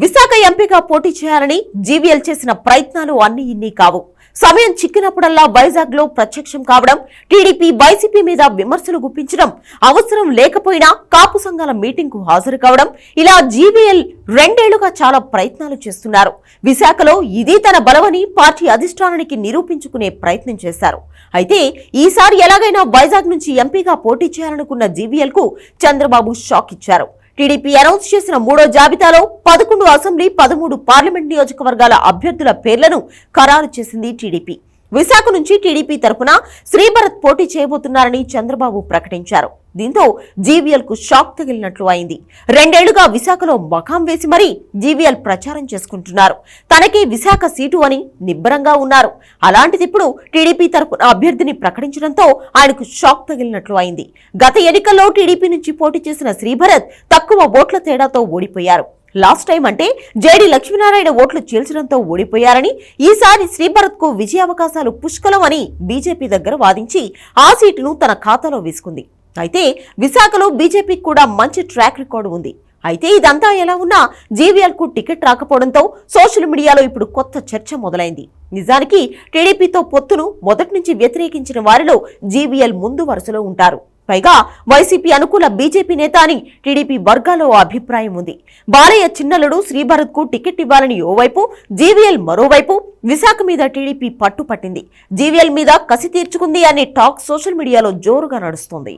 విశాఖ ఎంపీగా పోటీ చేయాలని జీవీఎల్ చేసిన ప్రయత్నాలు అన్ని ఇన్ని కావు. సమయం చిక్కినప్పుడల్లా వైజాగ్ లో ప్రత్యక్షం కావడం, టీడీపీ వైసీపీ మీద విమర్శలు గుప్పించడం, అవసరం లేకపోయినా కాపు సంఘాల మీటింగ్ కు హాజరు కావడం, ఇలా జీవీఎల్ 2 ఏళ్లుగా చాలా ప్రయత్నాలు చేస్తున్నారు. విశాఖలో ఇది తన బలమని పార్టీ అధిష్టానానికి నిరూపించుకునే ప్రయత్నం చేశారు. అయితే ఈసారి ఎలాగైనా వైజాగ్ నుంచి ఎంపీగా పోటీ చేయాలనుకున్న జీవీఎల్ కు చంద్రబాబు షాక్ ఇచ్చారు. టీడీపీ అనౌన్స్ చేసిన 3వ జాబితాలో 11 అసెంబ్లీ, 13 పార్లమెంట్ నియోజకవర్గాల అభ్యర్థుల పేర్లను ఖరారు చేసింది టీడీపీ. విశాఖ నుంచి టీడీపీ తరఫున శ్రీభరత్ పోటీ చేయబోతున్నారని చంద్రబాబు ప్రకటించారు. దీంతో జీవీఎల్ కు షాక్ తగిలినట్లు అయింది. 2 ఏళ్లుగా విశాఖలో మకాం వేసి మరీ జీవీఎల్ ప్రచారం చేసుకుంటున్నారు. తనకే విశాఖ సీటు అని నిబ్బరంగా ఉన్నారు. అలాంటిది ఇప్పుడు టీడీపీ తరఫున అభ్యర్థిని ప్రకటించడంతో ఆయనకు షాక్ తగిలినట్లు అయింది. గత ఎన్నికల్లో టీడీపీ నుంచి పోటీ చేసిన శ్రీభరత్ తక్కువ ఓట్ల తేడాతో ఓడిపోయారు. లాస్ట్ టైం అంటే జేడీ లక్ష్మీనారాయణ ఓట్లు చీల్చడంతో ఓడిపోయారని, ఈసారి శ్రీభరత్ కు విజయావకాశాలు పుష్కలం అని బీజేపీ దగ్గర వాదించి ఆ సీటును తన ఖాతాలో వేసుకుంది. అయితే విశాఖలో బీజేపీకి కూడా మంచి ట్రాక్ రికార్డు ఉంది. అయితే ఇదంతా ఎలా ఉన్నా జీవీఎల్ కు టికెట్ రాకపోవడంతో సోషల్ మీడియాలో ఇప్పుడు కొత్త చర్చ మొదలైంది. నిజానికి టీడీపీతో పొత్తును మొదటి నుంచి వ్యతిరేకించిన వారిలో జీవీఎల్ ముందు వరుసలో ఉంటారు. పైగా వైసీపీ అనుకూల బీజేపీ నేత అని టీడీపీ వర్గాల్లో అభిప్రాయం ఉంది. బాలయ్య చిన్నలుడు శ్రీభరత్ కు టికెట్ ఇవ్వాలని ఓవైపు, జీవీఎల్ మరోవైపు విశాఖ మీద టీడీపీ పట్టుపట్టింది. జీవీఎల్ మీద కసి తీర్చుకుంది అనే టాక్ సోషల్ మీడియాలో జోరుగా నడుస్తోంది.